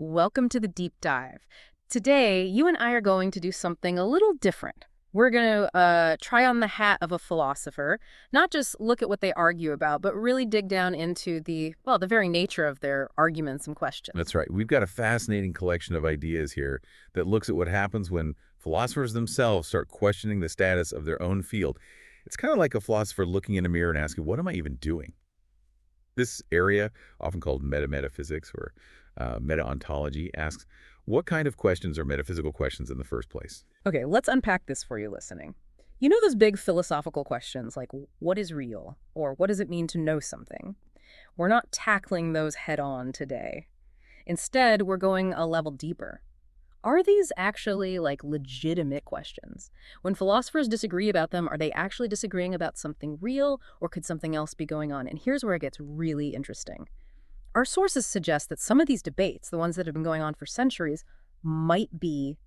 Welcome to the deep dive. Today, you and I are going to do something a little different. We're going to try on the hat of a philosopher, not just look at what they argue about, but really dig down into the very nature of their arguments and questions. That's right. We've got a fascinating collection of ideas here that looks at what happens when philosophers themselves start questioning the status of their own field. It's kind of like a philosopher looking in a mirror and asking, what am I even doing? This area, often called metaphysics or meta-ontology, asks, what kind of questions are metaphysical questions in the first place? Okay, let's unpack this for you listening. You know those big philosophical questions like, what is real? Or what does it mean to know something? We're not tackling those head on today. Instead, we're going a level deeper. Are these actually legitimate questions? When philosophers disagree about them, are they actually disagreeing about something real, or could something else be going on? And here's where it gets really interesting. Our sources suggest that some of these debates, the ones that have been going on for centuries, might be,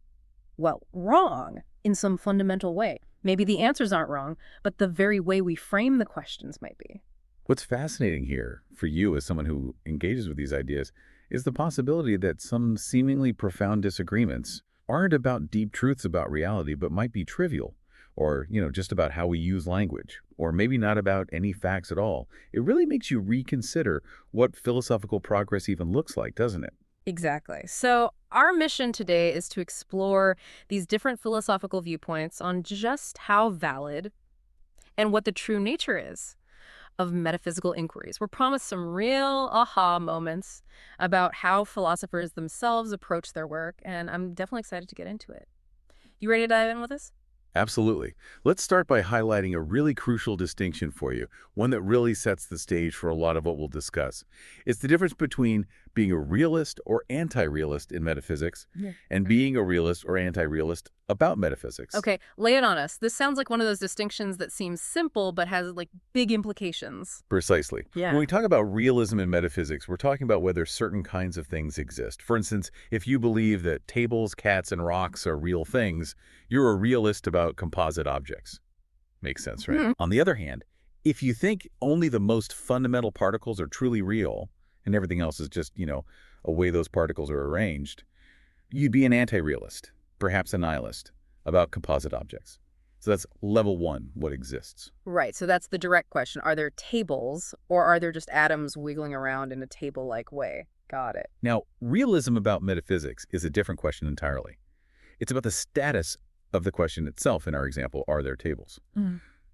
wrong in some fundamental way. Maybe the answers aren't wrong, but the very way we frame the questions might be. What's fascinating here for you as someone who engages with these ideas is the possibility that some seemingly profound disagreements aren't about deep truths about reality, but might be trivial or, just about how we use language, or maybe not about any facts at all. It really makes you reconsider what philosophical progress even looks like, doesn't it? Exactly. So our mission today is to explore these different philosophical viewpoints on just how valid and what the true nature is of metaphysical inquiries. We're promised some real aha moments about how philosophers themselves approach their work, and I'm definitely excited to get into it. You ready to dive in with us? Absolutely. Let's start by highlighting a really crucial distinction for you, one that really sets the stage for a lot of what we'll discuss. It's the difference between being a realist or anti-realist in metaphysics and being a realist or anti-realist about metaphysics. Okay, lay it on us. This sounds like one of those distinctions that seems simple but has big implications. Precisely. Yeah. When we talk about realism in metaphysics, we're talking about whether certain kinds of things exist. For instance, if you believe that tables, cats, and rocks are real things, you're a realist about composite objects. Makes sense, right? On the other hand, if you think only the most fundamental particles are truly real and everything else is just, a way those particles are arranged, you'd be an anti-realist, perhaps a nihilist, about composite objects. So that's level one, what exists. Right, so that's the direct question. Are there tables, or are there just atoms wiggling around in a table-like way? Got it. Now, realism about metaphysics is a different question entirely. It's about the status of the question itself in our example, are there tables?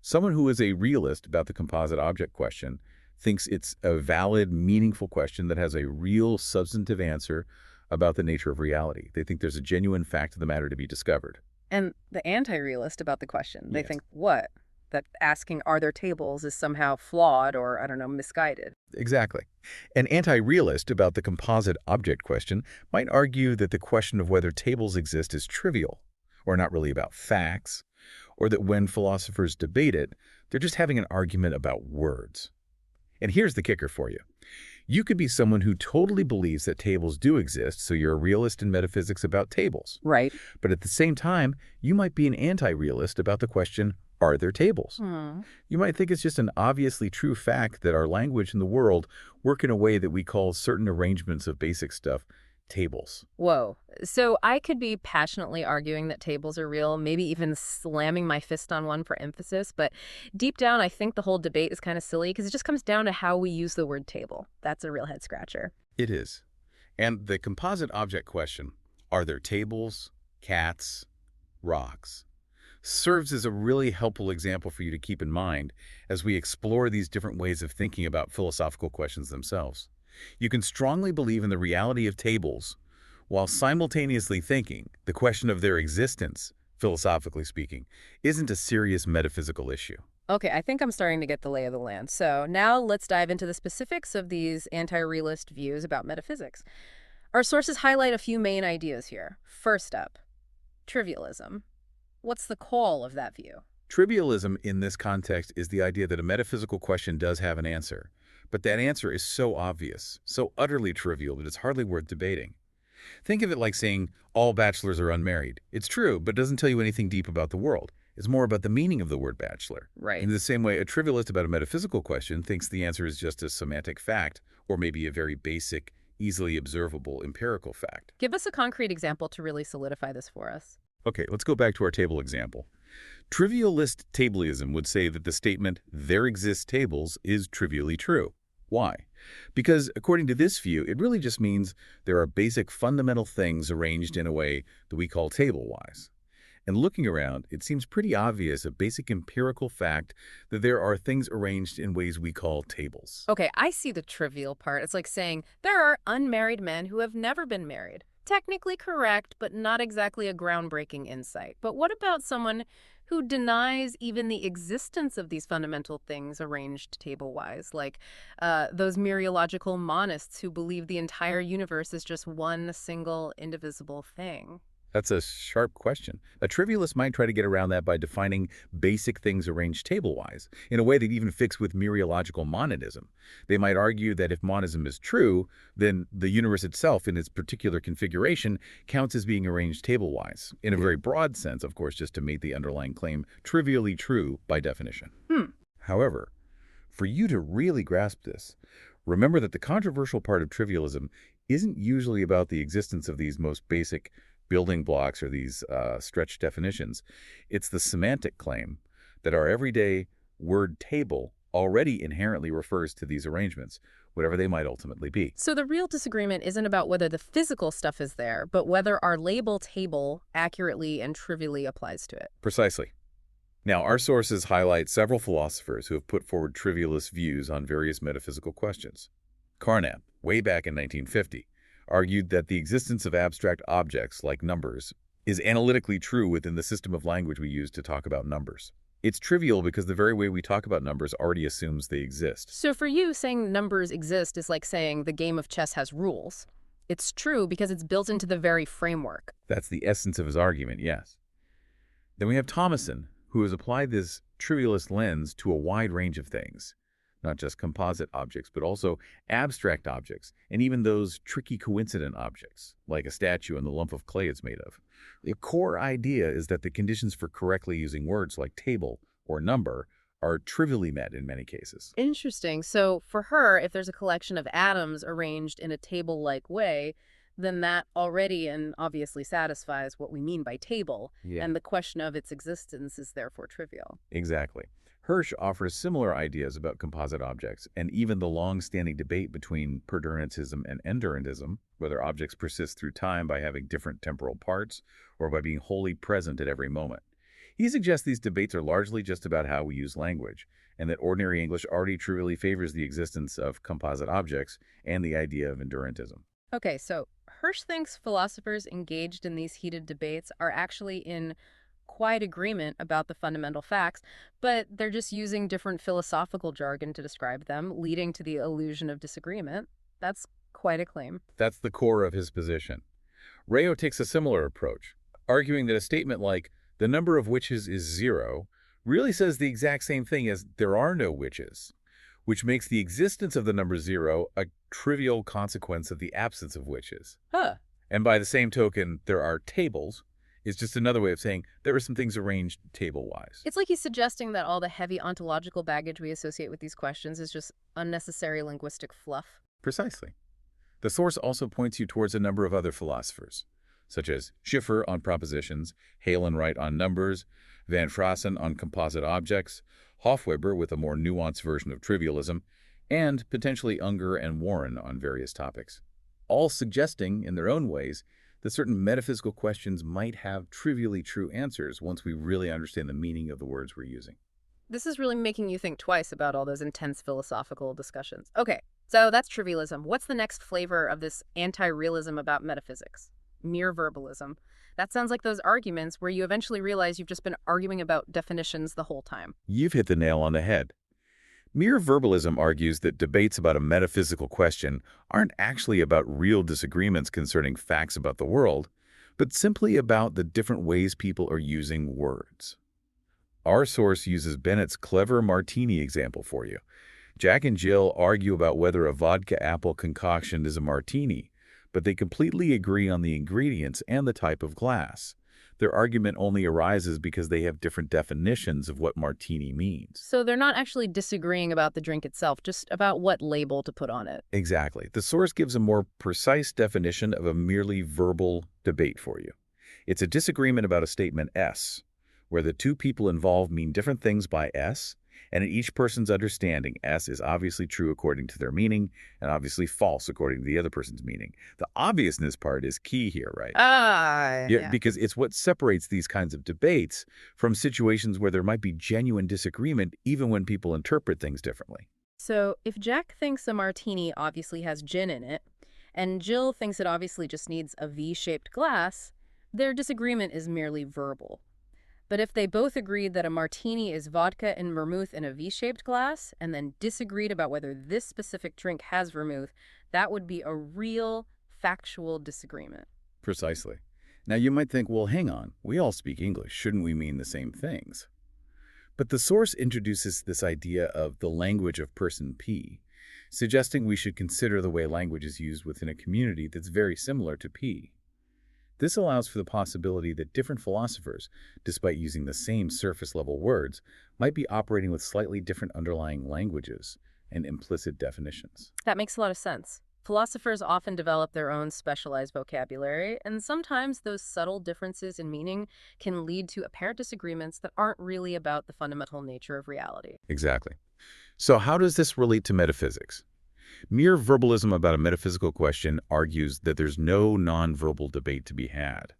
Someone who is a realist about the composite object question thinks it's a valid, meaningful question that has a real substantive answer about the nature of reality. They think there's a genuine fact of the matter to be discovered. And the anti-realist about the question, they Yes. think, what? That asking, are there tables, is somehow flawed or, I don't know, misguided. Exactly. An anti-realist about the composite object question might argue that the question of whether tables exist is trivial, or not really about facts, or that when philosophers debate it, they're just having an argument about words. And here's the kicker for you. You could be someone who totally believes that tables do exist, so you're a realist in metaphysics about tables. Right. But at the same time, you might be an anti-realist about the question, are there tables? You might think it's just an obviously true fact that our language and the world work in a way that we call certain arrangements of basic stuff tables. Whoa. So I could be passionately arguing that tables are real, maybe even slamming my fist on one for emphasis, but deep down I think the whole debate is kind of silly because it just comes down to how we use the word table. That's a real head scratcher. It is. And the composite object question, are there tables, cats, rocks, serves as a really helpful example for you to keep in mind as we explore these different ways of thinking about philosophical questions themselves. You can strongly believe in the reality of tables while simultaneously thinking the question of their existence, philosophically speaking, isn't a serious metaphysical issue. Okay, I think I'm starting to get the lay of the land. So now let's dive into the specifics of these anti-realist views about metaphysics. Our sources highlight a few main ideas here. First up, trivialism. What's the call of that view? Trivialism in this context is the idea that a metaphysical question does have an answer, but that answer is so obvious, so utterly trivial that it's hardly worth debating. Think of it like saying all bachelors are unmarried. It's true, but it doesn't tell you anything deep about the world. It's more about the meaning of the word bachelor. Right. In the same way, a trivialist about a metaphysical question thinks the answer is just a semantic fact or maybe a very basic, easily observable empirical fact. Give us a concrete example to really solidify this for us. Okay, let's go back to our table example. Trivialist tableism would say that the statement, "there exist tables," is trivially true. Why? Because according to this view, it really just means there are basic fundamental things arranged in a way that we call table-wise. And looking around, it seems pretty obvious, a basic empirical fact, that there are things arranged in ways we call tables. Okay, I see the trivial part. It's like saying there are unmarried men who have never been married. Technically correct, but not exactly a groundbreaking insight. But what about someone who denies even the existence of these fundamental things arranged table-wise, like those mereological monists who believe the entire universe is just one single indivisible thing? That's a sharp question. A trivialist might try to get around that by defining basic things arranged table-wise, in a way that even fits with mereological monism. They might argue that if monism is true, then the universe itself in its particular configuration counts as being arranged table-wise, in a very broad sense, of course, just to make the underlying claim trivially true by definition. However, for you to really grasp this, remember that the controversial part of trivialism isn't usually about the existence of these most basic building blocks or these stretched definitions. It's the semantic claim that our everyday word table already inherently refers to these arrangements, whatever they might ultimately be. So the real disagreement isn't about whether the physical stuff is there, but whether our label table accurately and trivially applies to it. Precisely. Now, our sources highlight several philosophers who have put forward trivialist views on various metaphysical questions. Carnap, way back in 1950, argued that the existence of abstract objects, like numbers, is analytically true within the system of language we use to talk about numbers. It's trivial because the very way we talk about numbers already assumes they exist. So for you, saying numbers exist is like saying the game of chess has rules. It's true because it's built into the very framework. That's the essence of his argument, yes. Then we have Thomason, who has applied this trivialist lens to a wide range of things. Not just composite objects, but also abstract objects, and even those tricky coincident objects, like a statue and the lump of clay it's made of. The core idea is that the conditions for correctly using words like table or number are trivially met in many cases. Interesting. So for her, if there's a collection of atoms arranged in a table-like way, then that already and obviously satisfies what we mean by table, and the question of its existence is therefore trivial. Exactly. Hirsch offers similar ideas about composite objects, and even the long-standing debate between perdurantism and endurantism, whether objects persist through time by having different temporal parts or by being wholly present at every moment. He suggests these debates are largely just about how we use language, and that ordinary English already trivially favors the existence of composite objects and the idea of endurantism. Okay, so Hirsch thinks philosophers engaged in these heated debates are actually in quiet agreement about the fundamental facts, but they're just using different philosophical jargon to describe them, leading to the illusion of disagreement. That's quite a claim. That's the core of his position. Rayo takes a similar approach, arguing that a statement like, "the number of witches is 0, really says the exact same thing as "there are no witches," which makes the existence of the number 0 a trivial consequence of the absence of witches. Huh. And by the same token, "there are tables" is just another way of saying there are some things arranged table-wise. It's like he's suggesting that all the heavy ontological baggage we associate with these questions is just unnecessary linguistic fluff. Precisely. The source also points you towards a number of other philosophers, such as Schiffer on propositions, Hale and Wright on numbers, Van Fraassen on composite objects, Hofweber with a more nuanced version of trivialism, and potentially Unger and Warren on various topics, all suggesting, in their own ways, that certain metaphysical questions might have trivially true answers once we really understand the meaning of the words we're using. This is really making you think twice about all those intense philosophical discussions. Okay, so that's trivialism. What's the next flavor of this anti-realism about metaphysics? Mere verbalism. That sounds like those arguments where you eventually realize you've just been arguing about definitions the whole time. You've hit the nail on the head. Mere verbalism argues that debates about a metaphysical question aren't actually about real disagreements concerning facts about the world, but simply about the different ways people are using words. Our source uses Bennett's clever martini example for you. Jack and Jill argue about whether a vodka apple concoction is a martini, but they completely agree on the ingredients and the type of glass. Their argument only arises because they have different definitions of what martini means. So they're not actually disagreeing about the drink itself, just about what label to put on it. Exactly. The source gives a more precise definition of a merely verbal debate for you. It's a disagreement about a statement S, where the two people involved mean different things by S, and in each person's understanding, S is obviously true according to their meaning and obviously false according to the other person's meaning. The obviousness part is key here, right? Yeah, Yeah. because it's what separates these kinds of debates from situations where there might be genuine disagreement even when people interpret things differently. So if Jack thinks a martini obviously has gin in it, and Jill thinks it obviously just needs a V-shaped glass, their disagreement is merely verbal. But if they both agreed that a martini is vodka and vermouth in a V-shaped glass, and then disagreed about whether this specific drink has vermouth, that would be a real, factual disagreement. Precisely. Now you might think, well, hang on, we all speak English. Shouldn't we mean the same things? But the source introduces this idea of the language of person P, suggesting we should consider the way language is used within a community that's very similar to P. This allows for the possibility that different philosophers, despite using the same surface-level words, might be operating with slightly different underlying languages and implicit definitions. That makes a lot of sense. Philosophers often develop their own specialized vocabulary, and sometimes those subtle differences in meaning can lead to apparent disagreements that aren't really about the fundamental nature of reality. Exactly. So how does this relate to metaphysics? Mere verbalism about a metaphysical question argues that there's no nonverbal debate to be had.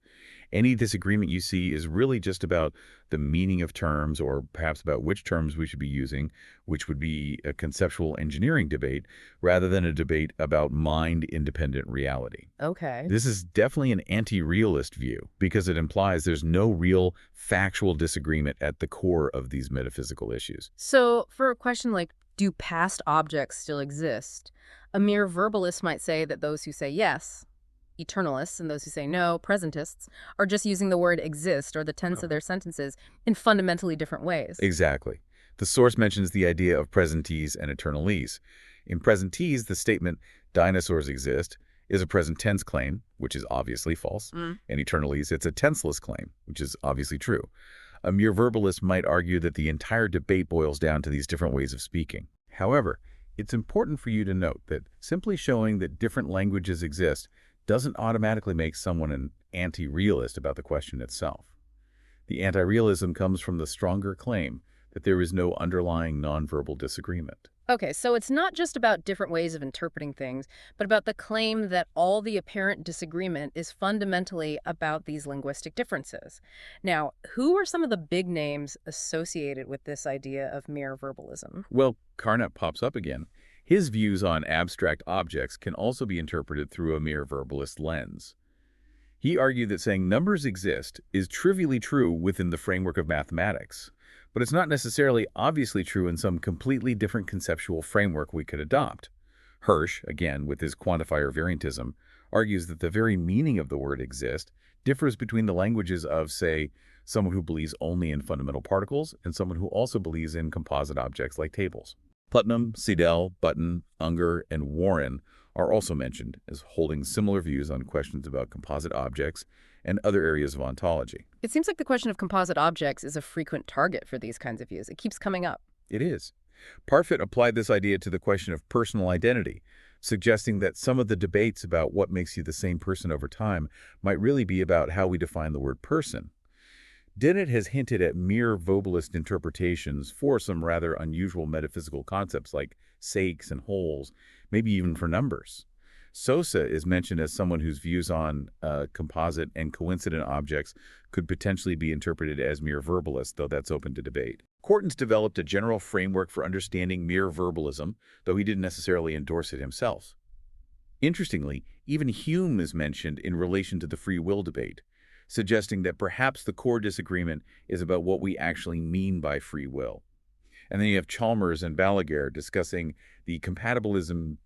Any disagreement you see is really just about the meaning of terms or perhaps about which terms we should be using, which would be a conceptual engineering debate rather than a debate about mind-independent reality. Okay. This is definitely an anti-realist view because it implies there's no real factual disagreement at the core of these metaphysical issues. So, for a question like, do past objects still exist? A mere verbalist might say that those who say yes, eternalists, and those who say no, presentists, are just using the word exist or the tense of their sentences in fundamentally different ways. Exactly. The source mentions the idea of presentese and eternalese. In presentese, the statement, dinosaurs exist, is a present tense claim, which is obviously false. In eternalese, it's a tenseless claim, which is obviously true. A mere verbalist might argue that the entire debate boils down to these different ways of speaking. However, it's important for you to note that simply showing that different languages exist doesn't automatically make someone an anti-realist about the question itself. The anti-realism comes from the stronger claim that there is no underlying nonverbal disagreement. Okay, so it's not just about different ways of interpreting things, but about the claim that all the apparent disagreement is fundamentally about these linguistic differences. Now, who are some of the big names associated with this idea of mere verbalism? Well, Carnap pops up again. His views on abstract objects can also be interpreted through a mere verbalist lens. He argued that saying numbers exist is trivially true within the framework of mathematics, but it's not necessarily obviously true in some completely different conceptual framework we could adopt. Hirsch, again with his quantifier variantism, argues that the very meaning of the word exist differs between the languages of, say, someone who believes only in fundamental particles and someone who also believes in composite objects like tables. Putnam, Seidel, Button, Unger, and Warren are also mentioned as holding similar views on questions about composite objects and other areas of ontology. It seems like the question of composite objects is a frequent target for these kinds of views. It keeps coming up. It is. Parfit applied this idea to the question of personal identity, suggesting that some of the debates about what makes you the same person over time might really be about how we define the word person. Dennett has hinted at mere verbalist interpretations for some rather unusual metaphysical concepts like sakes and wholes, maybe even for numbers. Sosa is mentioned as someone whose views on composite and coincident objects could potentially be interpreted as mere verbalist, though that's open to debate. Corton's developed a general framework for understanding mere verbalism, though he didn't necessarily endorse it himself. Interestingly, even Hume is mentioned in relation to the free will debate, suggesting that perhaps the core disagreement is about what we actually mean by free will. And then you have Chalmers and Balaguer discussing the incompatibilism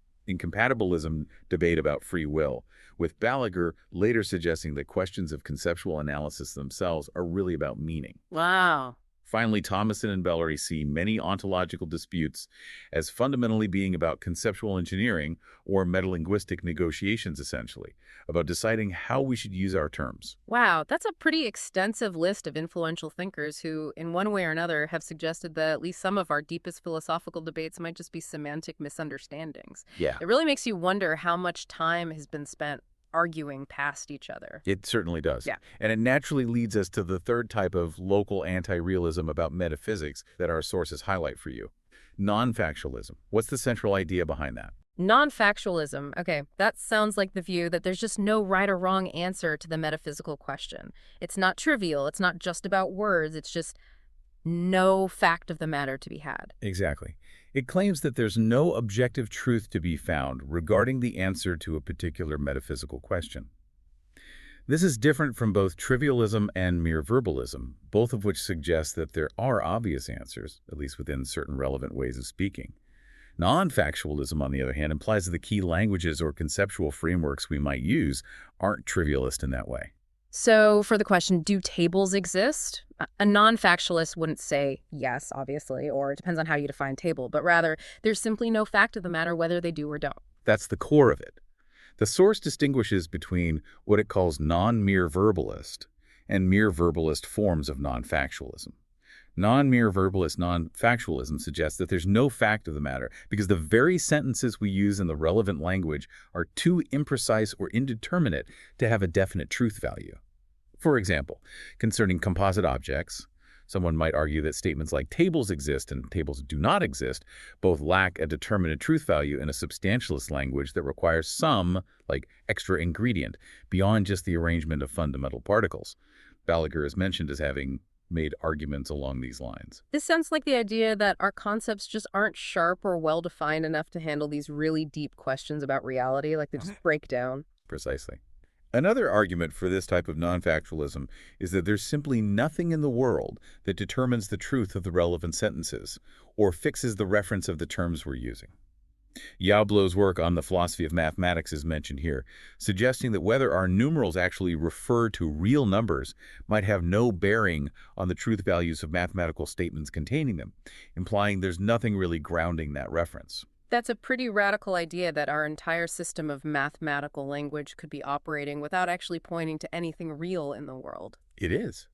debate about free will, with Balaguer later suggesting that questions of conceptual analysis themselves are really about meaning. Wow. Finally, Thomason and Bellery see many ontological disputes as fundamentally being about conceptual engineering or metalinguistic negotiations, essentially, about deciding how we should use our terms. Wow, that's a pretty extensive list of influential thinkers who, in one way or another, have suggested that at least some of our deepest philosophical debates might just be semantic misunderstandings. Yeah, It really makes you wonder how much time has been spent arguing past each other. it certainly does. Yeah. And it naturally leads us to the third type of local anti-realism about metaphysics that our sources highlight for you. Non-factualism. What's the central idea behind that? Non-factualism. Okay, that sounds like the view that there's just no right or wrong answer to the metaphysical question. It's not trivial. It's not just about words. It's just no fact of the matter to be had. Exactly. It claims that there's no objective truth to be found regarding the answer to a particular metaphysical question. This is different from both trivialism and mere verbalism, both of which suggest that there are obvious answers, at least within certain relevant ways of speaking. Non-factualism, on the other hand, implies that the key languages or conceptual frameworks we might use aren't trivialist in that way. So for the question, do tables exist? A non-factualist wouldn't say yes, obviously, or it depends on how you define table, but rather there's simply no fact of the matter whether they do or don't. That's the core of it. The source distinguishes between what it calls non-mere verbalist and mere verbalist forms of non-factualism. Non-mere verbalist non-factualism suggests that there's no fact of the matter because the very sentences we use in the relevant language are too imprecise or indeterminate to have a definite truth value. For example, concerning composite objects, someone might argue that statements like tables exist and tables do not exist both lack a determinate truth value in a substantialist language that requires some, like extra ingredient, beyond just the arrangement of fundamental particles. Balaguer is mentioned as having made arguments along these lines. This sounds like the idea that our concepts just aren't sharp or well-defined enough to handle these really deep questions about reality, like they just break down. Precisely. Another argument for this type of non-factualism is that there's simply nothing in the world that determines the truth of the relevant sentences or fixes the reference of the terms we're using. Yablow's work on the philosophy of mathematics is mentioned here, suggesting that whether our numerals actually refer to real numbers might have no bearing on the truth values of mathematical statements containing them, implying there's nothing really grounding that reference. That's a pretty radical idea that our entire system of mathematical language could be operating without actually pointing to anything real in the world. It is.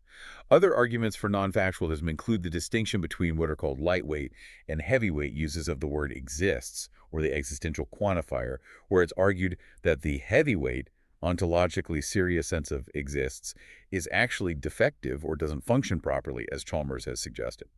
Other arguments for non-factualism include the distinction between what are called lightweight and heavyweight uses of the word exists, or the existential quantifier, where it's argued that the heavyweight, ontologically serious sense of exists is actually defective or doesn't function properly, as Chalmers has suggested.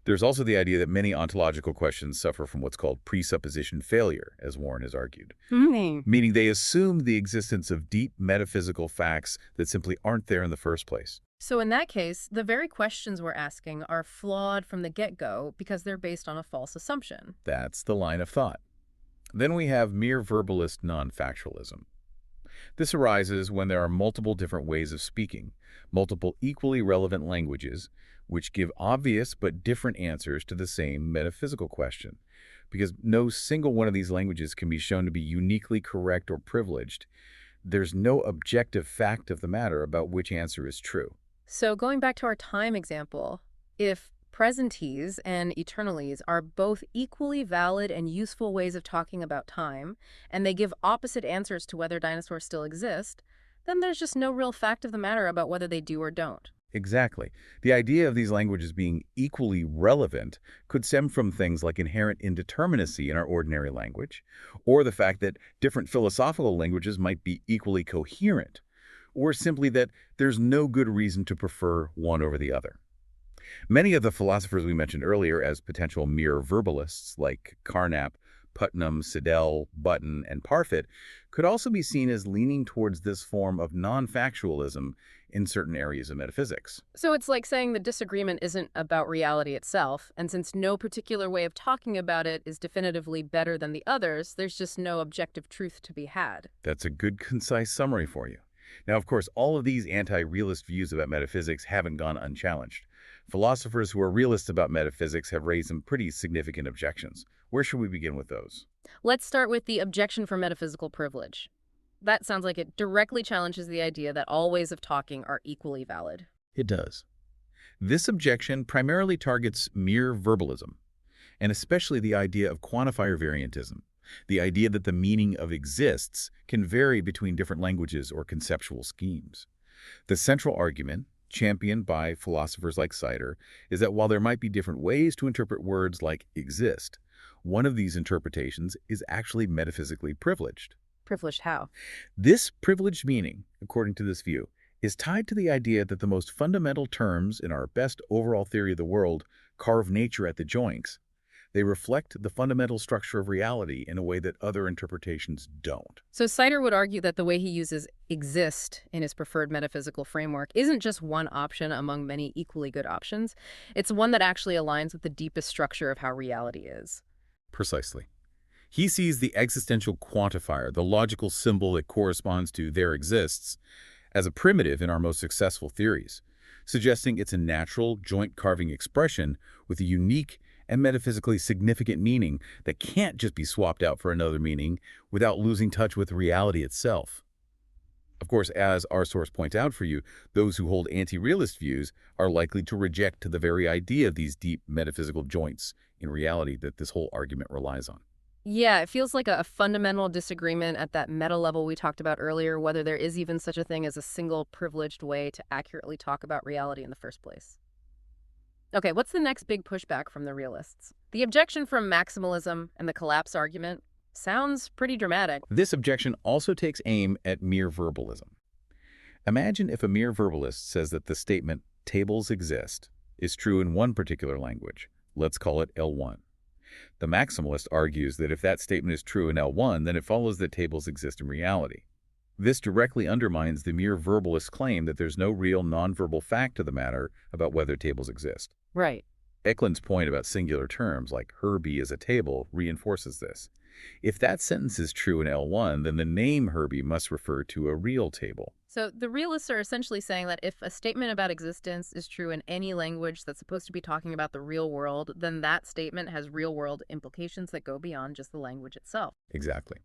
There's also the idea that many ontological questions suffer from what's called presupposition failure, as Warren has argued, meaning they assume the existence of deep metaphysical facts that simply aren't there in the first place. So in that case, the very questions we're asking are flawed from the get-go because they're based on a false assumption. That's the line of thought. Then we have mere verbalist non-factualism. This arises when there are multiple different ways of speaking, multiple equally relevant languages, which give obvious but different answers to the same metaphysical question, because no single one of these languages can be shown to be uniquely correct or privileged. There's no objective fact of the matter about which answer is true. So going back to our time example, if presentese and eternalese are both equally valid and useful ways of talking about time, and they give opposite answers to whether dinosaurs still exist, then there's just no real fact of the matter about whether they do or don't. Exactly. The idea of these languages being equally relevant could stem from things like inherent indeterminacy in our ordinary language, or the fact that different philosophical languages might be equally coherent, or simply that there's no good reason to prefer one over the other. Many of the philosophers we mentioned earlier as potential mere verbalists, like Carnap, Putnam, Siddell, Button, and Parfit, could also be seen as leaning towards this form of non-factualism in certain areas of metaphysics. So it's like saying the disagreement isn't about reality itself, and since no particular way of talking about it is definitively better than the others, there's just no objective truth to be had. That's a good, concise summary for you. Now, of course, all of these anti-realist views about metaphysics haven't gone unchallenged. Philosophers who are realists about metaphysics have raised some pretty significant objections. Where should we begin with those? Let's start with the objection for metaphysical privilege. That sounds like it directly challenges the idea that all ways of talking are equally valid. It does. This objection primarily targets mere verbalism, and especially the idea of quantifier variantism, the idea that the meaning of exists can vary between different languages or conceptual schemes. The central argument, championed by philosophers like Sider, is that while there might be different ways to interpret words like exist, one of these interpretations is actually metaphysically privileged. Privileged how? This privileged meaning, according to this view, is tied to the idea that the most fundamental terms in our best overall theory of the world carve nature at the joints. They reflect the fundamental structure of reality in a way that other interpretations don't. So Sider would argue that the way he uses exist in his preferred metaphysical framework isn't just one option among many equally good options. It's one that actually aligns with the deepest structure of how reality is. Precisely. He sees the existential quantifier, the logical symbol that corresponds to there exists, as a primitive in our most successful theories, suggesting it's a natural, joint-carving expression with a unique and metaphysically significant meaning that can't just be swapped out for another meaning without losing touch with reality itself. Of course, as our source points out for you, those who hold anti-realist views are likely to reject the very idea of these deep metaphysical joints in reality that this whole argument relies on. Yeah, it feels like a fundamental disagreement at that meta level we talked about earlier, whether there is even such a thing as a single privileged way to accurately talk about reality in the first place. Okay, what's the next big pushback from the realists? The objection from maximalism and the collapse argument sounds pretty dramatic. This objection also takes aim at mere verbalism. Imagine if a mere verbalist says that the statement, tables exist, is true in one particular language. Let's call it L1. The maximalist argues that if that statement is true in L1, then it follows that tables exist in reality. This directly undermines the mere verbalist claim that there's no real nonverbal fact to the matter about whether tables exist. Right. Eklund's point about singular terms, like Herbie is a table, reinforces this. If that sentence is true in L1, then the name Herbie must refer to a real table. So the realists are essentially saying that if a statement about existence is true in any language that's supposed to be talking about the real world, then that statement has real-world implications that go beyond just the language itself. Exactly.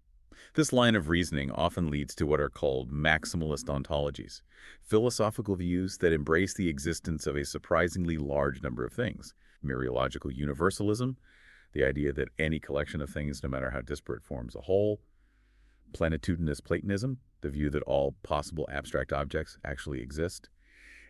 This line of reasoning often leads to what are called maximalist ontologies, philosophical views that embrace the existence of a surprisingly large number of things. Mereological universalism, the idea that any collection of things, no matter how disparate, forms a whole. Plenitudinous Platonism, the view that all possible abstract objects actually exist.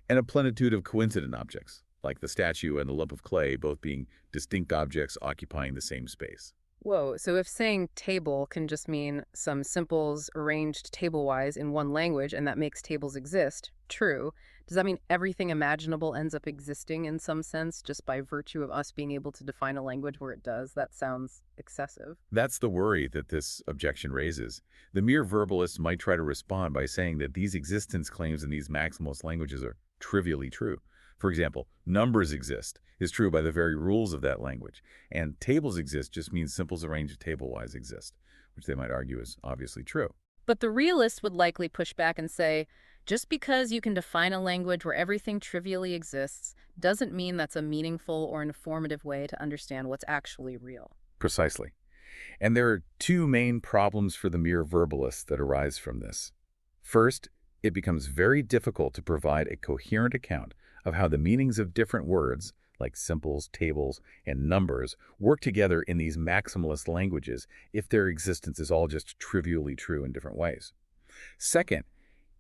And a plenitude of coincident objects, like the statue and the lump of clay both being distinct objects occupying the same space. Whoa, so if saying table can just mean some simples arranged table-wise in one language and that makes tables exist, true, does that mean everything imaginable ends up existing in some sense just by virtue of us being able to define a language where it does? That sounds excessive. That's the worry that this objection raises. The mere verbalist might try to respond by saying that these existence claims in these maximalist languages are trivially true. For example, numbers exist is true by the very rules of that language, and tables exist just means simples arranged table-wise exist, which they might argue is obviously true. But the realist would likely push back and say, just because you can define a language where everything trivially exists doesn't mean that's a meaningful or informative way to understand what's actually real. Precisely. And there are two main problems for the mere verbalists that arise from this. First, it becomes very difficult to provide a coherent account of how the meanings of different words, like simples, tables, and numbers, work together in these maximalist languages if their existence is all just trivially true in different ways. Second,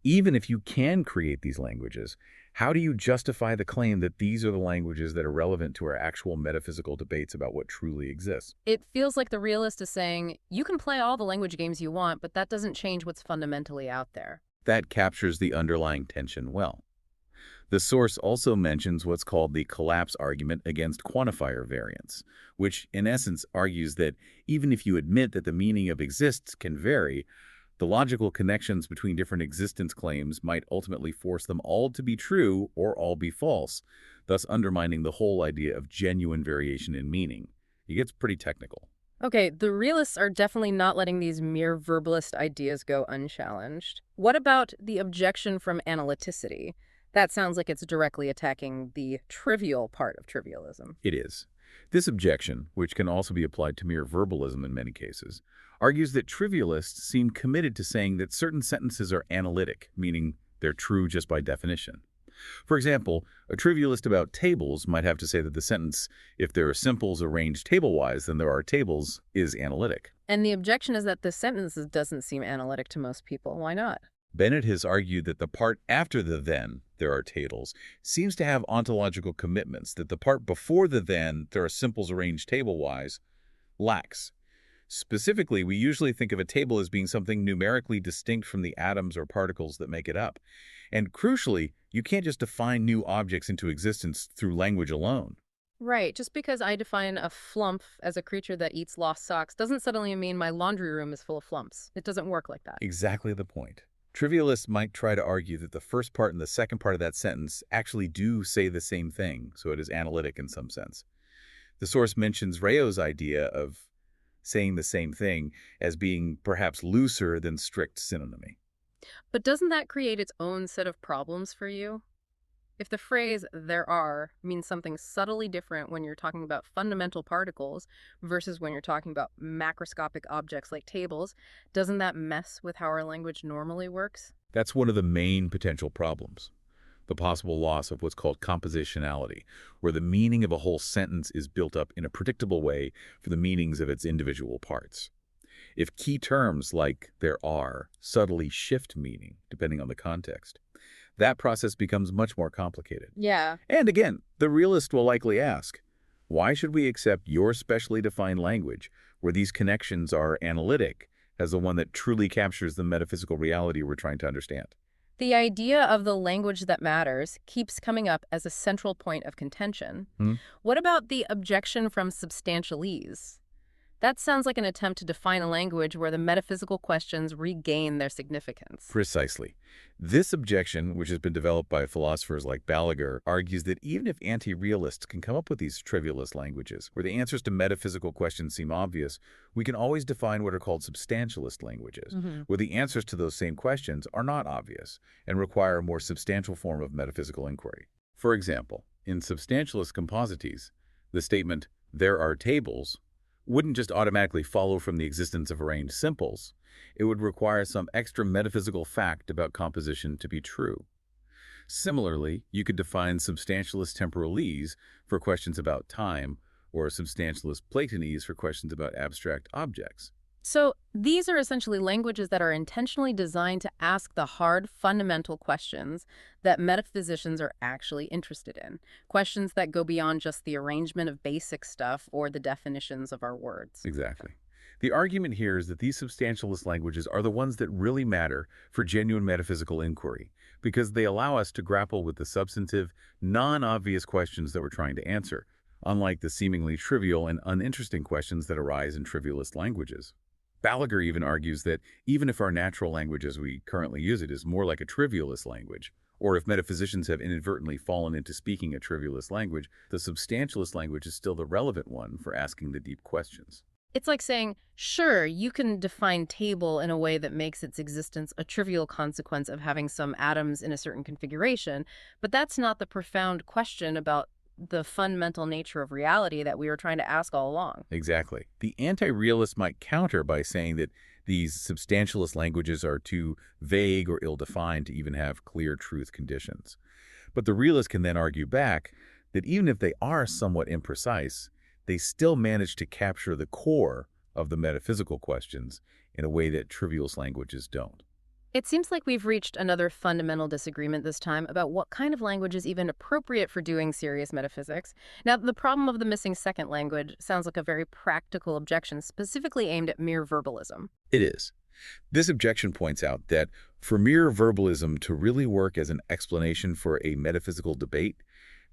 even if you can create these languages, how do you justify the claim that these are the languages that are relevant to our actual metaphysical debates about what truly exists? It feels like the realist is saying, you can play all the language games you want, but that doesn't change what's fundamentally out there. That captures the underlying tension well. The source also mentions what's called the collapse argument against quantifier variance, which in essence argues that even if you admit that the meaning of exists can vary, the logical connections between different existence claims might ultimately force them all to be true or all be false, thus undermining the whole idea of genuine variation in meaning. It gets pretty technical. Okay, the realists are definitely not letting these mere verbalist ideas go unchallenged. What about the objection from analyticity? That sounds like it's directly attacking the trivial part of trivialism. It is. This objection, which can also be applied to mere verbalism in many cases, argues that trivialists seem committed to saying that certain sentences are analytic, meaning they're true just by definition. For example, a trivialist about tables might have to say that the sentence, if there are simples arranged table-wise, then there are tables, is analytic. And the objection is that this sentence doesn't seem analytic to most people. Why not? Bennett has argued that the part after the then, there are tables, seems to have ontological commitments that the part before the then, there are simples arranged table-wise, lacks. Specifically, we usually think of a table as being something numerically distinct from the atoms or particles that make it up. And crucially, you can't just define new objects into existence through language alone. Right. Just because I define a flump as a creature that eats lost socks doesn't suddenly mean my laundry room is full of flumps. It doesn't work like that. Exactly the point. Trivialists might try to argue that the first part and the second part of that sentence actually do say the same thing, so it is analytic in some sense. The source mentions Rayo's idea of saying the same thing as being perhaps looser than strict synonymy. But doesn't that create its own set of problems for you? If the phrase there are means something subtly different when you're talking about fundamental particles versus when you're talking about macroscopic objects like tables, doesn't that mess with how our language normally works? That's one of the main potential problems. The possible loss of what's called compositionality, where the meaning of a whole sentence is built up in a predictable way for the meanings of its individual parts. If key terms like there are subtly shift meaning, depending on the context, that process becomes much more complicated. Yeah. And again, the realist will likely ask, why should we accept your specially defined language, where these connections are analytic, as the one that truly captures the metaphysical reality we're trying to understand? The idea of the language that matters keeps coming up as a central point of contention. Hmm? What about the objection from substantialese? That sounds like an attempt to define a language where the metaphysical questions regain their significance. Precisely. This objection, which has been developed by philosophers like Balaguer, argues that even if anti-realists can come up with these trivialist languages, where the answers to metaphysical questions seem obvious, we can always define what are called substantialist languages, where the answers to those same questions are not obvious and require a more substantial form of metaphysical inquiry. For example, in substantialist composites, the statement, there are tables, wouldn't just automatically follow from the existence of arranged simples. It would require some extra metaphysical fact about composition to be true. Similarly, you could define substantialist temporalese for questions about time, or substantialist platonese for questions about abstract objects. So these are essentially languages that are intentionally designed to ask the hard, fundamental questions that metaphysicians are actually interested in. Questions that go beyond just the arrangement of basic stuff or the definitions of our words. Exactly. The argument here is that these substantialist languages are the ones that really matter for genuine metaphysical inquiry, because they allow us to grapple with the substantive, non-obvious questions that we're trying to answer, unlike the seemingly trivial and uninteresting questions that arise in trivialist languages. Balaguer even argues that even if our natural language as we currently use it is more like a trivialist language, or if metaphysicians have inadvertently fallen into speaking a trivialist language, the substantialist language is still the relevant one for asking the deep questions. It's like saying, sure, you can define table in a way that makes its existence a trivial consequence of having some atoms in a certain configuration, but that's not the profound question about the fundamental nature of reality that we were trying to ask all along. Exactly. The anti-realist might counter by saying that these substantialist languages are too vague or ill-defined to even have clear truth conditions. But the realist can then argue back that even if they are somewhat imprecise, they still manage to capture the core of the metaphysical questions in a way that trivialist languages don't. It seems like we've reached another fundamental disagreement this time about what kind of language is even appropriate for doing serious metaphysics. Now, the problem of the missing second language sounds like a very practical objection specifically aimed at mere verbalism. It is. This objection points out that for mere verbalism to really work as an explanation for a metaphysical debate,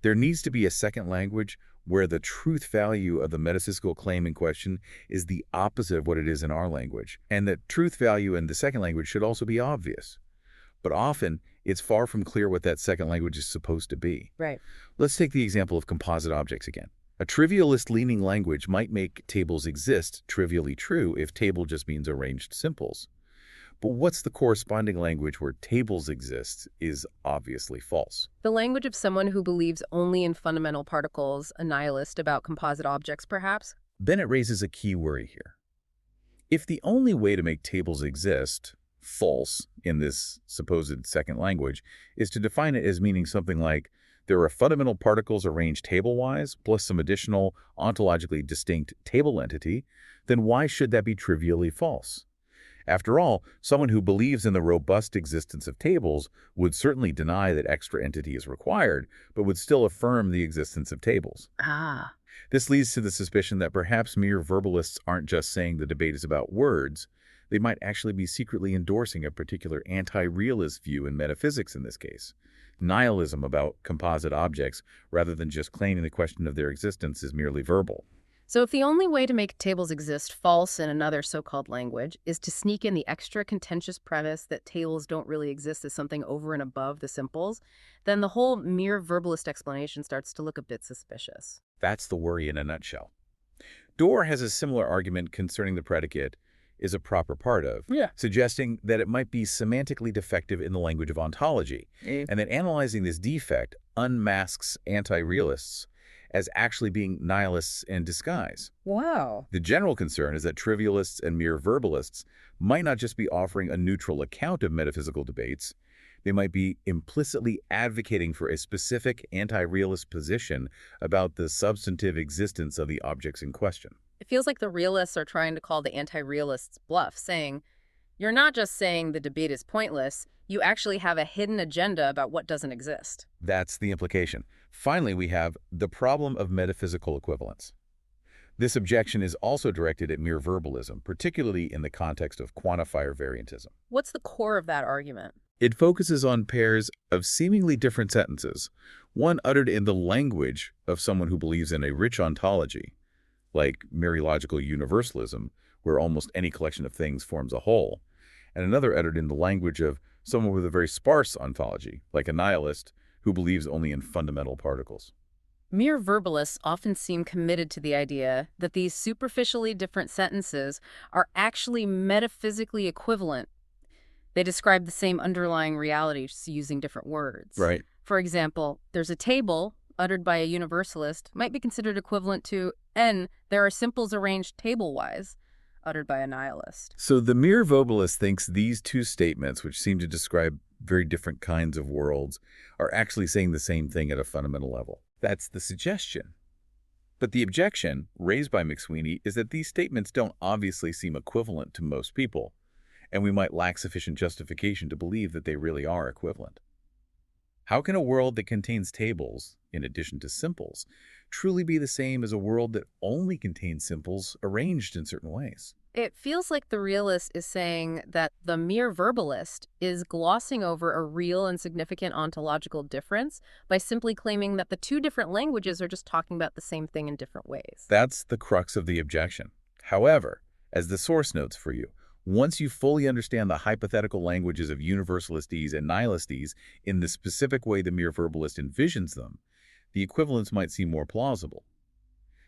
there needs to be a second language where the truth value of the metaphysical claim in question is the opposite of what it is in our language, and that truth value in the second language should also be obvious. But often, it's far from clear what that second language is supposed to be. Right. Let's take the example of composite objects again. A trivialist-leaning language might make tables exist trivially true if table just means arranged simples. But what's the corresponding language where tables exist is obviously false? The language of someone who believes only in fundamental particles, a nihilist about composite objects, perhaps? Bennett raises a key worry here. If the only way to make tables exist, false in this supposed second language is to define it as meaning something like there are fundamental particles arranged table-wise plus some additional ontologically distinct table entity, then why should that be trivially false? After all, someone who believes in the robust existence of tables would certainly deny that extra entity is required, but would still affirm the existence of tables. Ah. This leads to the suspicion that perhaps mere verbalists aren't just saying the debate is about words. They might actually be secretly endorsing a particular anti-realist view in metaphysics in this case. Nihilism about composite objects, rather than just claiming the question of their existence is merely verbal. So if the only way to make tables exist false in another so-called language is to sneak in the extra contentious premise that tables don't really exist as something over and above the simples, then the whole mere verbalist explanation starts to look a bit suspicious. That's the worry in a nutshell. Dorr has a similar argument concerning the predicate is a proper part of, Yeah. suggesting that it might be semantically defective in the language of ontology, and that analyzing this defect unmasks anti-realists as actually being nihilists in disguise. Wow. The general concern is that trivialists and mere verbalists might not just be offering a neutral account of metaphysical debates, they might be implicitly advocating for a specific anti-realist position about the substantive existence of the objects in question. It feels like the realists are trying to call the anti-realists bluff, saying, you're not just saying the debate is pointless, you actually have a hidden agenda about what doesn't exist. That's the implication. Finally, we have the problem of metaphysical equivalence. This objection is also directed at mere verbalism, particularly in the context of quantifier variantism. What's the core of that argument? It focuses on pairs of seemingly different sentences, one uttered in the language of someone who believes in a rich ontology, like mereological universalism, where almost any collection of things forms a whole, and another uttered in the language of someone with a very sparse ontology, like a nihilist who believes only in fundamental particles. Mere verbalists often seem committed to the idea that these superficially different sentences are actually metaphysically equivalent. They describe the same underlying reality just using different words. Right. For example, there's a table uttered by a universalist might be considered equivalent to, and there are simples arranged table-wise, uttered by a nihilist. So the mere verbalist thinks these two statements, which seem to describe very different kinds of worlds, are actually saying the same thing at a fundamental level. That's the suggestion. But the objection raised by McSweeney is that these statements don't obviously seem equivalent to most people, and we might lack sufficient justification to believe that they really are equivalent. How can a world that contains tables, in addition to simples, truly be the same as a world that only contains simples arranged in certain ways? It feels like the realist is saying that the mere verbalist is glossing over a real and significant ontological difference by simply claiming that the two different languages are just talking about the same thing in different ways. That's the crux of the objection. However, as the source notes for you, once you fully understand the hypothetical languages of universalistes and nihilistes in the specific way the mere verbalist envisions them, the equivalence might seem more plausible.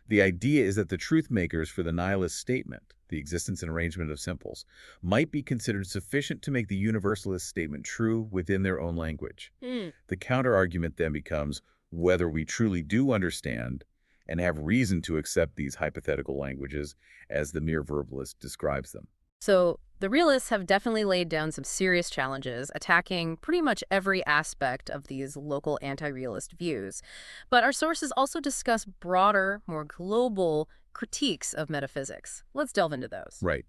The idea is that the truth makers for the nihilist statement, the existence and arrangement of simples, might be considered sufficient to make the universalist statement true within their own language. The counterargument then becomes whether we truly do understand and have reason to accept these hypothetical languages as the mere verbalist describes them. So the realists have definitely laid down some serious challenges, attacking pretty much every aspect of these local anti-realist views. But our sources also discuss broader, more global critiques of metaphysics. Let's delve into those. Right.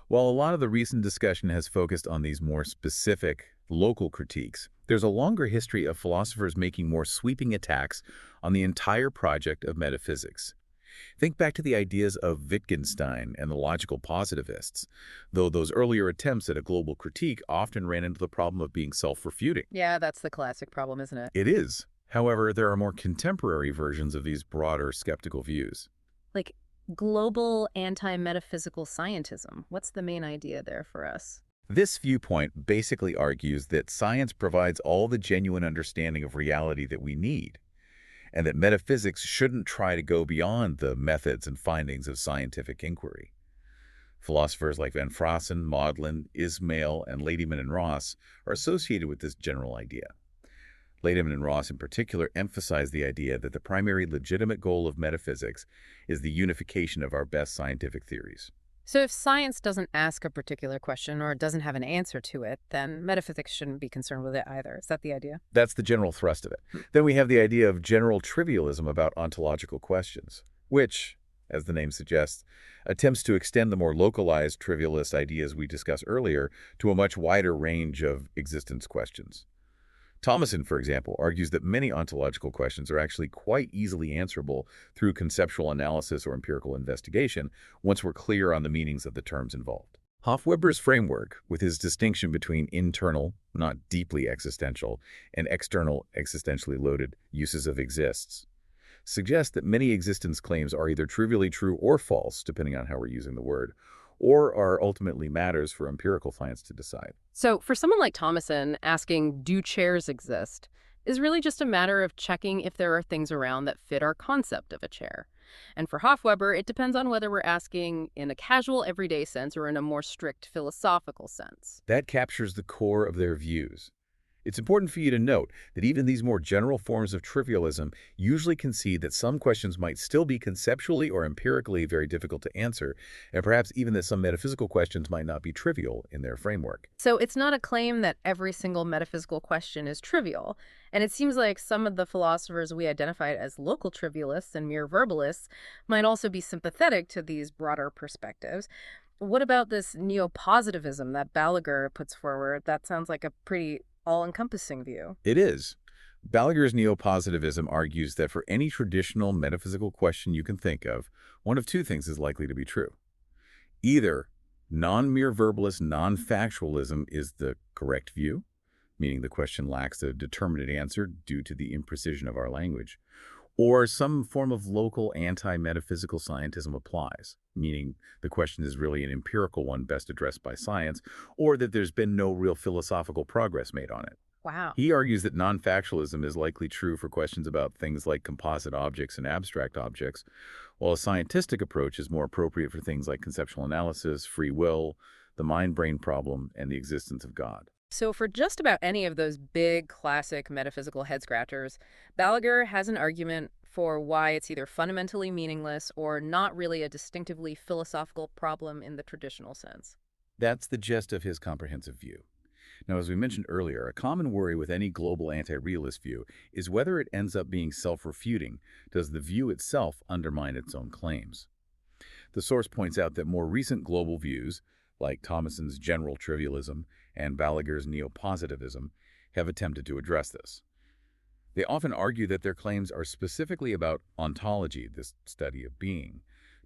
While a lot of the recent discussion has focused on these more specific local critiques, there's a longer history of philosophers making more sweeping attacks on the entire project of metaphysics. Think back to the ideas of Wittgenstein and the logical positivists, though those earlier attempts at a global critique often ran into the problem of being self-refuting. Yeah, that's the classic problem, isn't it? It is. However, there are more contemporary versions of these broader skeptical views. Like global anti-metaphysical scientism. What's the main idea there for us? This viewpoint basically argues that science provides all the genuine understanding of reality that we need, and that metaphysics shouldn't try to go beyond the methods and findings of scientific inquiry. Philosophers like Van Frossen, Maudlin, Ismail, and Ladyman and Ross are associated with this general idea. Ladyman and Ross in particular emphasize the idea that the primary legitimate goal of metaphysics is the unification of our best scientific theories. So if science doesn't ask a particular question or doesn't have an answer to it, then metaphysics shouldn't be concerned with it either. Is that the idea? That's the general thrust of it. Then we have the idea of general trivialism about ontological questions, which, as the name suggests, attempts to extend the more localized trivialist ideas we discussed earlier to a much wider range of existence questions. Thomason, for example, argues that many ontological questions are actually quite easily answerable through conceptual analysis or empirical investigation once we're clear on the meanings of the terms involved. Hofweber's framework, with his distinction between internal, not deeply existential, and external, existentially loaded uses of exists, suggests that many existence claims are either trivially true or false, depending on how we're using the word, or are ultimately matters for empirical science to decide. So for someone like Thomason, asking, do chairs exist, is really just a matter of checking if there are things around that fit our concept of a chair. And for Hofweber, it depends on whether we're asking in a casual, everyday sense or in a more strict philosophical sense. That captures the core of their views. It's important for you to note that even these more general forms of trivialism usually concede that some questions might still be conceptually or empirically very difficult to answer, and perhaps even that some metaphysical questions might not be trivial in their framework. So it's not a claim that every single metaphysical question is trivial. And it seems like some of the philosophers we identified as local trivialists and mere verbalists might also be sympathetic to these broader perspectives. What about this neo-positivism that Balaguer puts forward? That sounds like a pretty all-encompassing view. It is. Balaguer's neo-positivism argues that for any traditional metaphysical question you can think of, one of two things is likely to be true. Either non-mere verbalist non-factualism is the correct view, meaning the question lacks a determinate answer due to the imprecision of our language, or some form of local anti-metaphysical scientism applies, meaning the question is really an empirical one best addressed by science, or that there's been no real philosophical progress made on it. Wow. He argues that non-factualism is likely true for questions about things like composite objects and abstract objects, while a scientistic approach is more appropriate for things like conceptual analysis, free will, the mind-brain problem, and the existence of God. So for just about any of those big classic metaphysical head-scratchers, Balaguer has an argument for why it's either fundamentally meaningless or not really a distinctively philosophical problem in the traditional sense. That's the gist of his comprehensive view. Now, as we mentioned earlier, a common worry with any global anti-realist view is whether it ends up being self-refuting. Does the view itself undermine its own claims? The source points out that more recent global views, like Thomason's general trivialism and Balaguer's neo-positivism, have attempted to address this. They often argue that their claims are specifically about ontology, this study of being,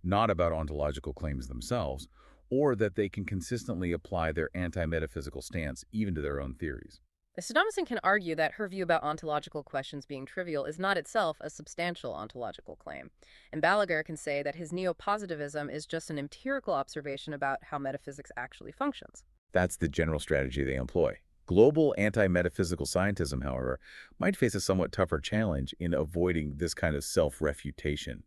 not about ontological claims themselves, or that they can consistently apply their anti-metaphysical stance even to their own theories. So Thomason can argue that her view about ontological questions being trivial is not itself a substantial ontological claim. And Balaguer can say that his neo-positivism is just an empirical observation about how metaphysics actually functions. That's the general strategy they employ. Global anti-metaphysical scientism, however, might face a somewhat tougher challenge in avoiding this kind of self-refutation.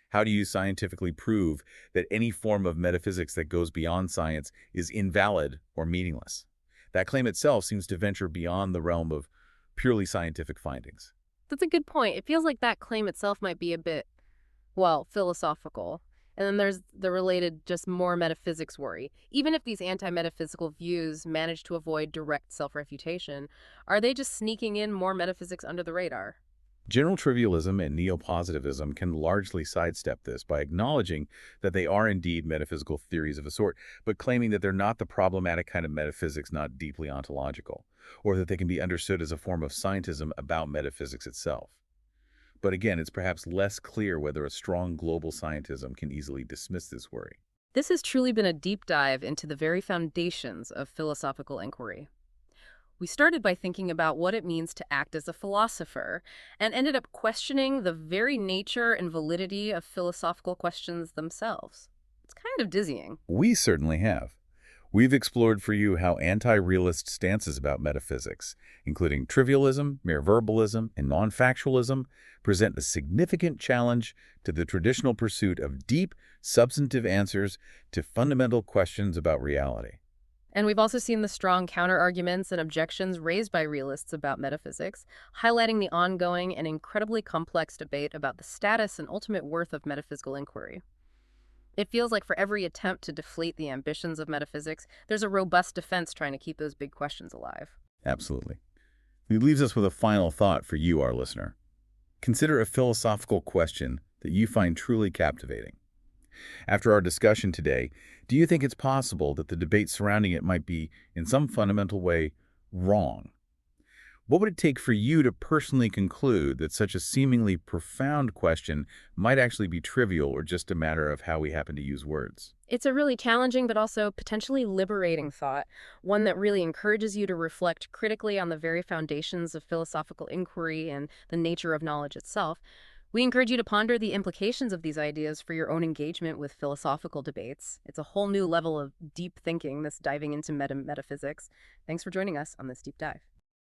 How do you scientifically prove that any form of metaphysics that goes beyond science is invalid or meaningless? That claim itself seems to venture beyond the realm of purely scientific findings. That's a good point. It feels like that claim itself might be a bit, well, philosophical. And then there's the related, just more metaphysics worry. Even if these anti-metaphysical views manage to avoid direct self-refutation, are they just sneaking in more metaphysics under the radar? General trivialism and neo-positivism can largely sidestep this by acknowledging that they are indeed metaphysical theories of a sort, but claiming that they're not the problematic kind of metaphysics not deeply ontological, or that they can be understood as a form of scientism about metaphysics itself. But again, it's perhaps less clear whether a strong global scientism can easily dismiss this worry. This has truly been a deep dive into the very foundations of philosophical inquiry. We started by thinking about what it means to act as a philosopher, and ended up questioning the very nature and validity of philosophical questions themselves. It's kind of dizzying. We certainly have. We've explored for you how anti-realist stances about metaphysics, including trivialism, mere verbalism, and non-factualism, present a significant challenge to the traditional pursuit of deep, substantive answers to fundamental questions about reality. And we've also seen the strong counter-arguments and objections raised by realists about metaphysics, highlighting the ongoing and incredibly complex debate about the status and ultimate worth of metaphysical inquiry. It feels like for every attempt to deflate the ambitions of metaphysics, there's a robust defense trying to keep those big questions alive. Absolutely. It leaves us with a final thought for you, our listener. Consider a philosophical question that you find truly captivating. After our discussion today, do you think it's possible that the debate surrounding it might be, in some fundamental way, wrong? What would it take for you to personally conclude that such a seemingly profound question might actually be trivial or just a matter of how we happen to use words? It's a really challenging but also potentially liberating thought, one that really encourages you to reflect critically on the very foundations of philosophical inquiry and the nature of knowledge itself. We encourage you to ponder the implications of these ideas for your own engagement with philosophical debates. It's a whole new level of deep thinking that's diving into metaphysics. Thanks for joining us on this deep dive.